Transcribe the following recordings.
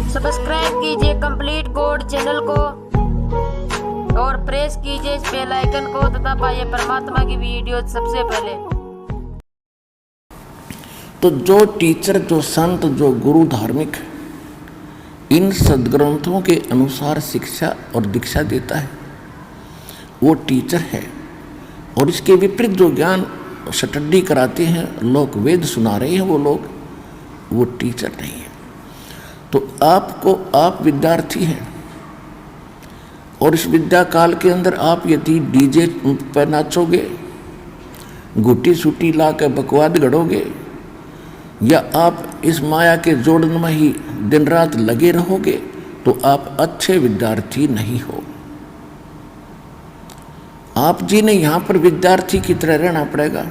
Subscribe कीजिए complete code channel को और प्रेस कीजिए इस बेल आइकन को तथा पाइए परमात्मा की वीडियो सबसे पहले। तो जो टीचर, जो संत, जो गुरु धार्मिक इन सदग्रंथों के अनुसार शिक्षा और दीक्षा देता है वो टीचर है। और इसके विपरीत जो ज्ञान स्टडी कराते हैं, लोग वेद सुना रहे हैं, वो लोग वो टीचर नहीं है। तो आप विद्यार्थी हैं और इस विद्या काल के अंदर आप यदि डीजे पर नाचोगे, गुटी सूटी ला कर बकवाद गढ़ोगे, या आप इस माया के जोड़न में ही दिन रात लगे रहोगे, तो आप अच्छे विद्यार्थी नहीं हो। आप जी ने यहाँ पर विद्यार्थी की तरह रहना पड़ेगा।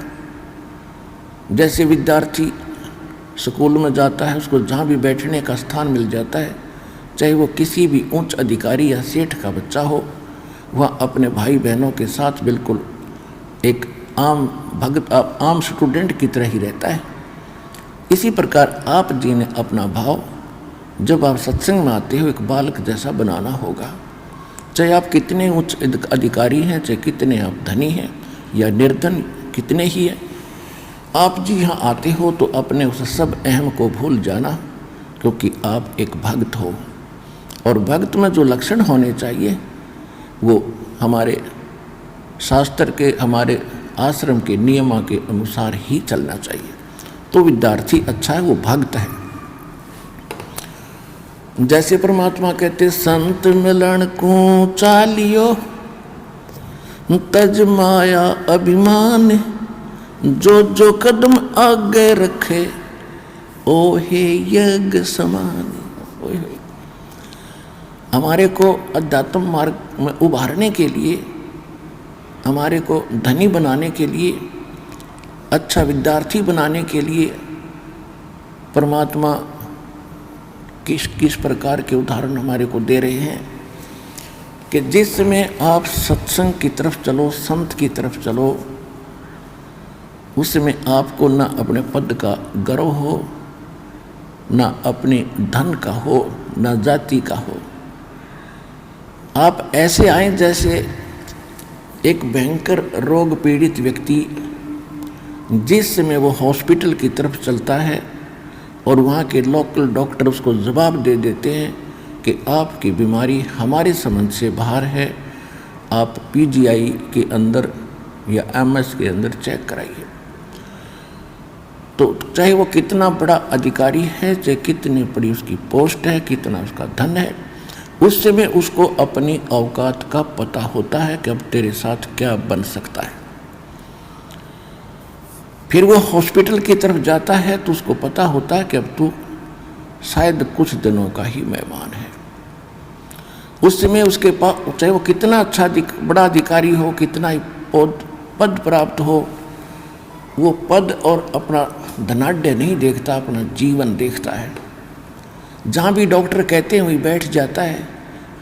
जैसे विद्यार्थी स्कूल में जाता है, उसको जहाँ भी बैठने का स्थान मिल जाता है, चाहे वो किसी भी उच्च अधिकारी या सेठ का बच्चा हो, वह अपने भाई बहनों के साथ बिल्कुल एक आम भगत, आम स्टूडेंट की तरह ही रहता है। इसी प्रकार आप जी ने अपना भाव जब आप सत्संग में आते हो एक बालक जैसा बनाना होगा। चाहे आप कितने उच्च अधिकारी हैं, चाहे कितने आप धनी हैं या निर्धन कितने ही हैं, आप जी यहाँ आते हो तो अपने उस सब अहम को भूल जाना, क्योंकि आप एक भक्त हो। और भक्त में जो लक्षण होने चाहिए वो हमारे शास्त्र के, हमारे आश्रम के नियमों के अनुसार ही चलना चाहिए। तो विद्यार्थी अच्छा है, वो भक्त है। जैसे परमात्मा कहते संत मिलन को चालियो तज माया अभिमान, जो जो कदम आगे रखे ओ हे यज्ञ समान। हमारे को अध्यात्म मार्ग में उभारने के लिए, हमारे को धनी बनाने के लिए, अच्छा विद्यार्थी बनाने के लिए परमात्मा किस किस प्रकार के उदाहरण हमारे को दे रहे हैं कि जिस समय आप सत्संग की तरफ चलो, संत की तरफ चलो, उसमें आपको ना अपने पद का गर्व हो, ना अपने धन का हो, ना जाति का हो। आप ऐसे आए जैसे एक भयंकर रोग पीड़ित व्यक्ति जिस समय वो हॉस्पिटल की तरफ चलता है और वहाँ के लोकल डॉक्टर उसको जवाब दे देते हैं कि आपकी बीमारी हमारे समझ से बाहर है, आप पीजीआई के अंदर या एमएस के अंदर चेक कराइए। तो चाहे वो कितना बड़ा अधिकारी है, चाहे कितनी बड़ी उसकी पोस्ट है, कितना उसका धन है, उस समय उसको अपनी औकात का पता होता है कि अब तेरे साथ क्या बन सकता है। फिर वो हॉस्पिटल की तरफ जाता है तो उसको पता होता है कि अब तू शायद कुछ दिनों का ही मेहमान है। उस समय उसके पास चाहे वो कितना अच्छा बड़ा अधिकारी हो, कितना ही पद प्राप्त हो, वो पद और अपना धनाढ्य नहीं देखता, अपना जीवन देखता है। जहाँ भी डॉक्टर कहते हैं वहीं बैठ जाता है।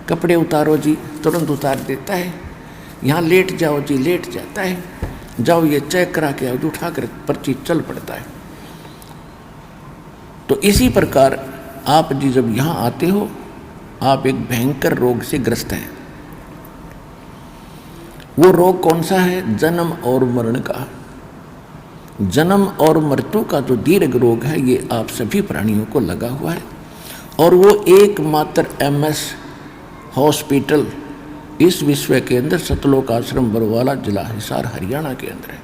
कपड़े उतारो जी, तुरंत उतार देता है। यहाँ लेट जाओ जी, लेट जाता है। जाओ ये चेक करा के आओ, उठा कर पर्ची चल पड़ता है। तो इसी प्रकार आप जी जब यहाँ आते हो, आप एक भयंकर रोग से ग्रस्त हैं। वो रोग कौन सा है? जन्म और मरण का। जन्म और मृत्यु का जो दीर्घ रोग है, ये आप सभी प्राणियों को लगा हुआ है। और वो एकमात्र एमएस हॉस्पिटल इस विश्व के अंदर सतलोक आश्रम बरवाला, जिला हिसार, हरियाणा के अंदर है।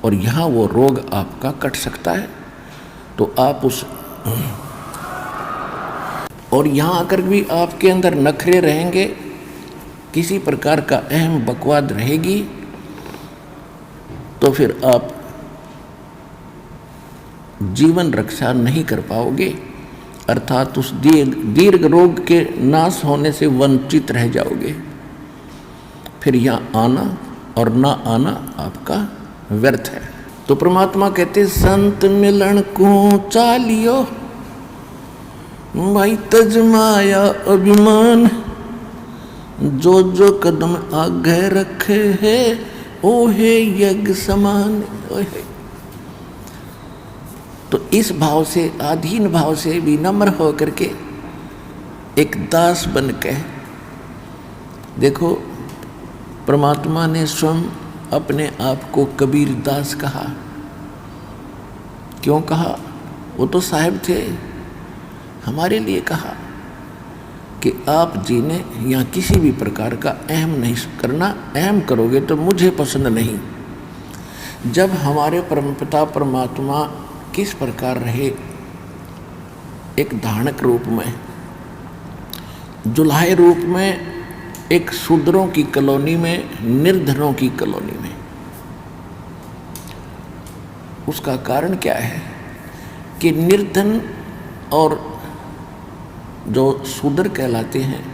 और यहाँ वो रोग आपका कट सकता है। तो आप उस और यहाँ आकर भी आपके अंदर नखरे रहेंगे, किसी प्रकार का अहम बकवाद रहेगी, तो फिर आप जीवन रक्षा नहीं कर पाओगे, अर्थात उस दीर्घ रोग के नाश होने से वंचित रह जाओगे। फिर यहाँ आना और ना आना आपका व्यर्थ है। तो परमात्मा कहते संत मिलन को चालियो भाई तज माया अभिमान, जो जो कदम आगे रखे है ओ हे यज्ञ समान। तो इस भाव से, अधीन भाव से, विनम्र होकर के एक दास बन के देखो, परमात्मा ने स्वयं अपने आप को कबीर दास कहा। क्यों कहा? वो तो साहिब थे, हमारे लिए कहा कि आप जी ने यहाँ किसी भी प्रकार का अहम नहीं करना, अहम करोगे तो मुझे पसंद नहीं। जब हमारे परमपिता परमात्मा किस प्रकार रहे, एक धारणक रूप में, जुल्हाए रूप में, एक शूद्रों की कॉलोनी में, निर्धनों की कॉलोनी में। उसका कारण क्या है कि निर्धन और जो शूद्र कहलाते हैं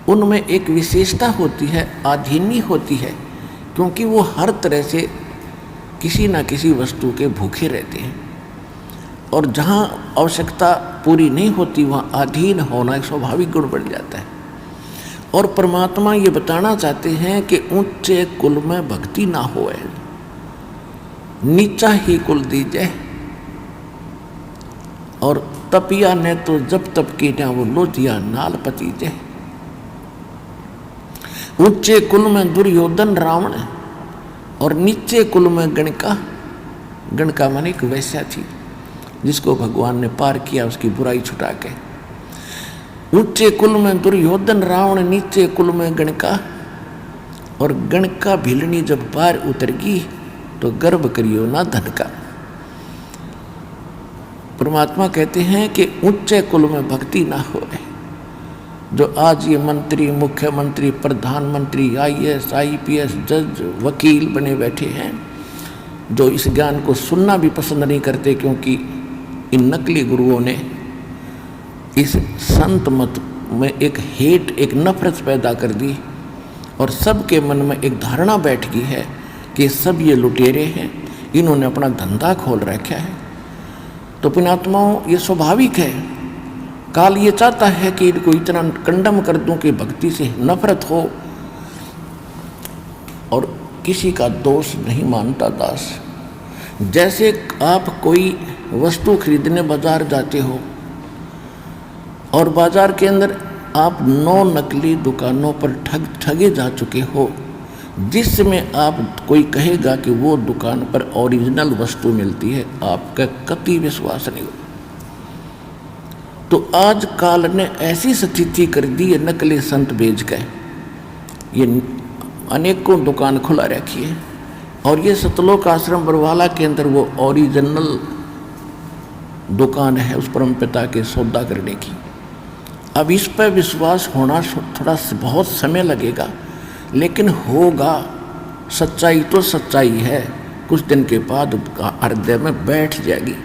उनमें एक विशेषता होती है, आधीनी होती है, क्योंकि वो हर तरह से किसी न किसी वस्तु के भूखे रहते हैं और जहाँ आवश्यकता पूरी नहीं होती वहाँ अधीन होना एक स्वाभाविक गुण बन जाता है। और परमात्मा ये बताना चाहते हैं कि ऊंचे कुल में भक्ति ना होए, नीचा ही कुल दीजे। और तपिया ने तो जब तप की ना वो लोटिया नाल पतीजे। ऊंचे कुल में दुर्योधन रावण और नीचे कुल में गणका। गणका माने एक वैश्या थी जिसको भगवान ने पार किया उसकी बुराई छुटा के। ऊंचे कुल में दुर्योधन रावण, नीचे कुल में गणका। और गणका भिलनी जब पार उतरगी तो गर्व करियो ना धन का। परमात्मा कहते हैं कि ऊंचे कुल में भक्ति ना होए। जो आज ये मंत्री, मुख्यमंत्री, प्रधानमंत्री, IAS, IPS, जज, वकील बने बैठे हैं, जो इस ज्ञान को सुनना भी पसंद नहीं करते, क्योंकि इन नकली गुरुओं ने इस संत मत में एक हेट, एक नफरत पैदा कर दी और सबके मन में एक धारणा बैठ गई है कि सब ये लुटेरे हैं, इन्होंने अपना धंधा खोल रखा है। तो पुण्यात्माओं, ये स्वाभाविक है। काल ये चाहता है कि इनको इतना कंडम कर दूं कि भक्ति से नफरत हो। और किसी का दोष नहीं मानता दास। जैसे आप कोई वस्तु खरीदने बाजार जाते हो और बाजार के अंदर आप 9 नकली दुकानों पर ठगे जा चुके हो, जिसमें आप कोई कहेगा कि वो दुकान पर ओरिजिनल वस्तु मिलती है, आपका कतई विश्वास नहीं हो। तो आज काल ने ऐसी स्थिति कर दी है, नकली संत बेच के ये अनेकों दुकान खुला रखी है। और ये सतलोक आश्रम बरवाला के अंदर वो ओरिजिनल दुकान है उस परमपिता के सौदा करने की। अब इस पर विश्वास होना थोड़ा बहुत समय लगेगा, लेकिन होगा। सच्चाई तो सच्चाई है, कुछ दिन के बाद हृदय में बैठ जाएगी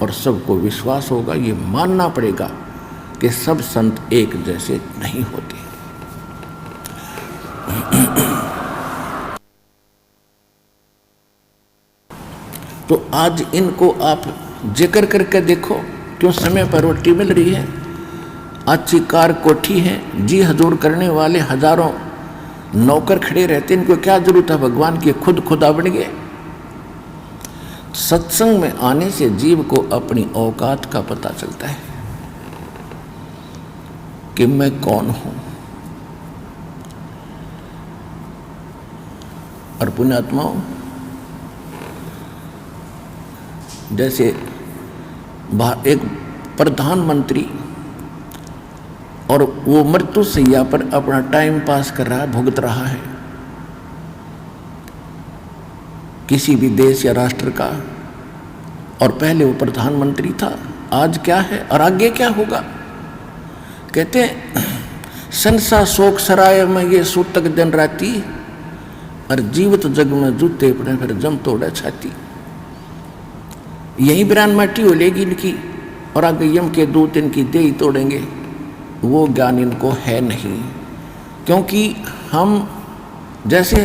और सबको विश्वास होगा। ये मानना पड़ेगा कि सब संत एक जैसे नहीं होते। तो आज इनको आप जिक्र करके देखो, क्यों समय पर रोटी मिल रही है, अच्छी कार कोठी है, जी हजूर करने वाले हजारों नौकर खड़े रहते, इनको क्या जरूरत है भगवान की, खुद खुदा बन गए। सत्संग में आने से जीव को अपनी औकात का पता चलता है कि मैं कौन हूं। और पुण्यात्माओं, जैसे एक प्रधानमंत्री और वो मृत्यु शैया पर अपना टाइम पास कर रहा है, भुगत रहा है किसी भी देश या राष्ट्र का, और पहले वो प्रधानमंत्री था, आज क्या है और आगे क्या होगा। कहते हैं संसा शोक सराय में ये सूतक दिन राती, और जीवित जग में जूते पड़े फिर जम तोड़ा छाती। यही बिरान माटी हो लेगी इनकी और आगे यम के दूत इनकी देह तोड़ेंगे। वो ज्ञान इनको है नहीं, क्योंकि हम जैसे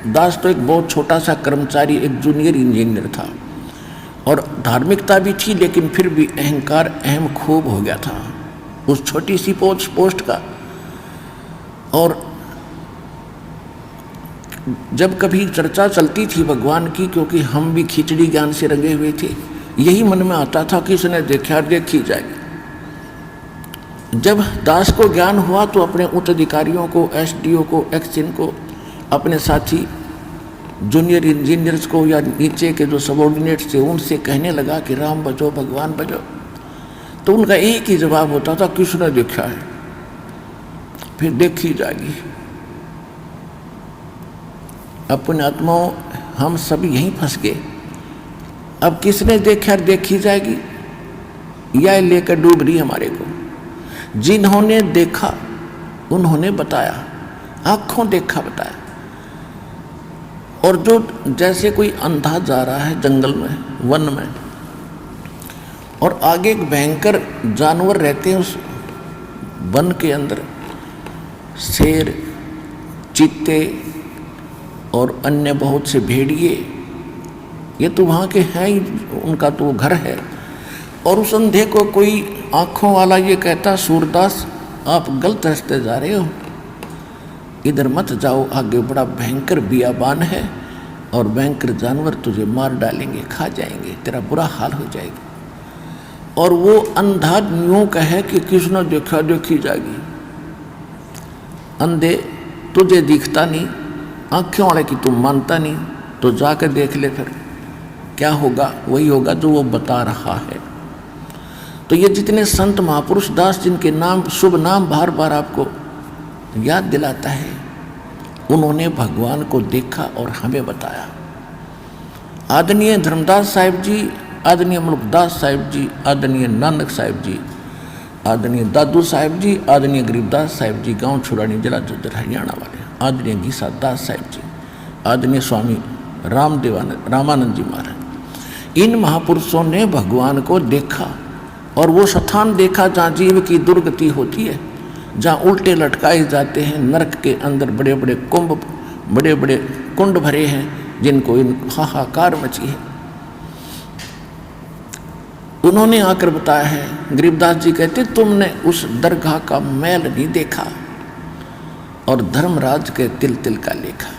दास तो एक बहुत छोटा सा कर्मचारी, एक जूनियर इंजीनियर था और धार्मिकता भी थी, लेकिन फिर भी अहंकार अहम खूब हो गया था उस छोटी सी पोस्ट का। और जब कभी चर्चा चलती थी भगवान की, क्योंकि हम भी खिचड़ी ज्ञान से रंगे हुए थे, यही मन में आता था कि इसने देखा देखी जाएगी। जब दास को ज्ञान हुआ तो अपने उच्च अधिकारियों को, एसडीओ को, एक्सिन को, अपने साथी जूनियर इंजीनियर्स को या नीचे के जो सबॉर्डिनेट्स थे उनसे कहने लगा कि राम बचो, भगवान बचो। तो उनका एक ही जवाब होता था, किसने देखा है, फिर देखी जाएगी। अपने आत्माओं, हम सब यहीं फंस गए। अब किसने देखा देखी जाएगी, यह लेकर डूब रही हमारे को। जिन्होंने देखा उन्होंने बताया, आंखों देखा बताया। और जो जैसे कोई अंधा जा रहा है जंगल में, वन में, और आगे एक भयंकर जानवर रहते हैं उस वन के अंदर, शेर, चीते और अन्य बहुत से भेड़िए, ये तो वहाँ के हैं ही, उनका तो घर है। और उस अंधे को कोई आँखों वाला ये कहता, सूरदास आप गलत रास्ते जा रहे हो, इधर मत जाओ, आगे बड़ा भयंकर बियाबान है और भयंकर जानवर तुझे मार डालेंगे, खा जाएंगे, तेरा बुरा हाल हो जाएगा। और वो अंधा यूँ कहे कि किसने देखा देखी जाएगी। अंधे तुझे दिखता नहीं, आँखें वाले की तुम मानता नहीं, तो जाकर देख ले, फिर क्या होगा, वही होगा जो वो बता रहा है। तो ये जितने संत महापुरुष दास जिनके नाम, शुभ नाम बार बार आपको याद दिलाता है, उन्होंने भगवान को देखा और हमें बताया। आदरणीय धर्मदास साहिब जी, आदरणीय मुल्कदास साहिब जी, आदरणीय नानक साहिब जी, आदरणीय दादू साहिब जी, आदरणीय गरीबदास साहिब जी, गांव छुरानी, जिला झज्जर, हरियाणा वाले, आदरणीय गीसा दास साहिब जी, आदरणीय स्वामी रामानंद जी महाराज, इन महापुरुषों ने भगवान को देखा। और वो स्थान देखा जहाँ जीव की दुर्गति होती है, जहाँ उल्टे लटकाए जाते हैं, नरक के अंदर बड़े बड़े कुंभ, बड़े बड़े कुंड भरे हैं, जिनको इन हाहाकार मची है। उन्होंने आकर बताया है। गरीबदास जी कहते, तुमने उस दरगाह का मैल नहीं देखा और धर्मराज के तिल तिल का लेखा।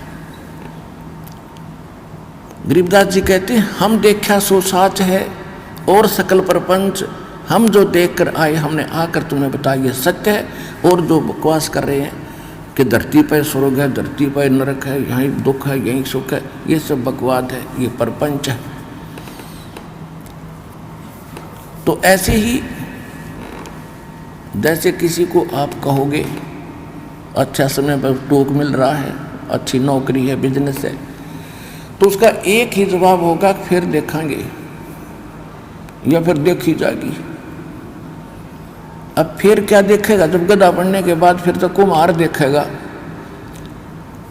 गरीबदास जी कहते, हम देखा सो साच है और सकल प्रपंच, हम जो देख कर आए हमने आकर तुम्हें बताया ये सत्य है। और जो बकवास कर रहे हैं कि धरती पर स्वर्ग है, धरती पर नरक है, यहीं दुख है, यहीं सुख है, ये सब बकवाद है, ये प्रपंच है। तो ऐसे ही जैसे किसी को आप कहोगे अच्छा समय पर टोक मिल रहा है, अच्छी नौकरी है, बिजनेस है, तो उसका एक ही जवाब होगा, फिर देखेंगे या फिर देखी जाएगी। अब फिर क्या देखेगा, जब गधा पढ़ने के बाद फिर तो कुम्हार देखेगा।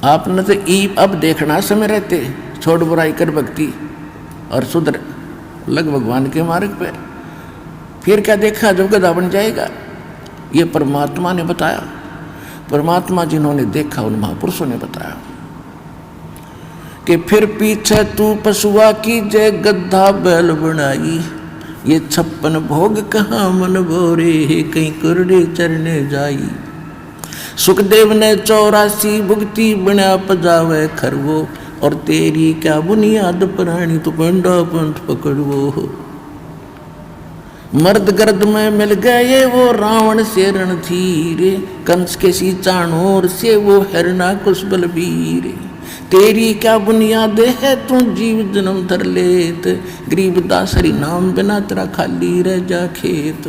आपने तो अब देखना समय रहते, छोड़ बुराई कर भक्ति और सुधर लग भगवान के मार्ग पे। फिर क्या देखा जब गधा बन जाएगा। ये परमात्मा ने बताया, परमात्मा जिन्होंने देखा उन महापुरुषों ने बताया कि फिर पीछे तू पशुआ की जय गद्धा बैल बनाई, ये 56 भोग कहाँ मन भोरे, कहीं कुरडे चरने जाई। सुखदेव ने 84 भुगती बना पजावे खरवो, और तेरी क्या बुनियाद प्राणी तू पंडा पंथ पकड़वो। मर्द गर्द में मिल गए वो रावण से रणधीर, कंस के सी चाणोर से वो हरना कुश बलबीर। तेरी क्या बुनियाद है तू जीव जन्म धर लेत, गरीबदास हरि नाम बिना तेरा खाली रह जा खेत।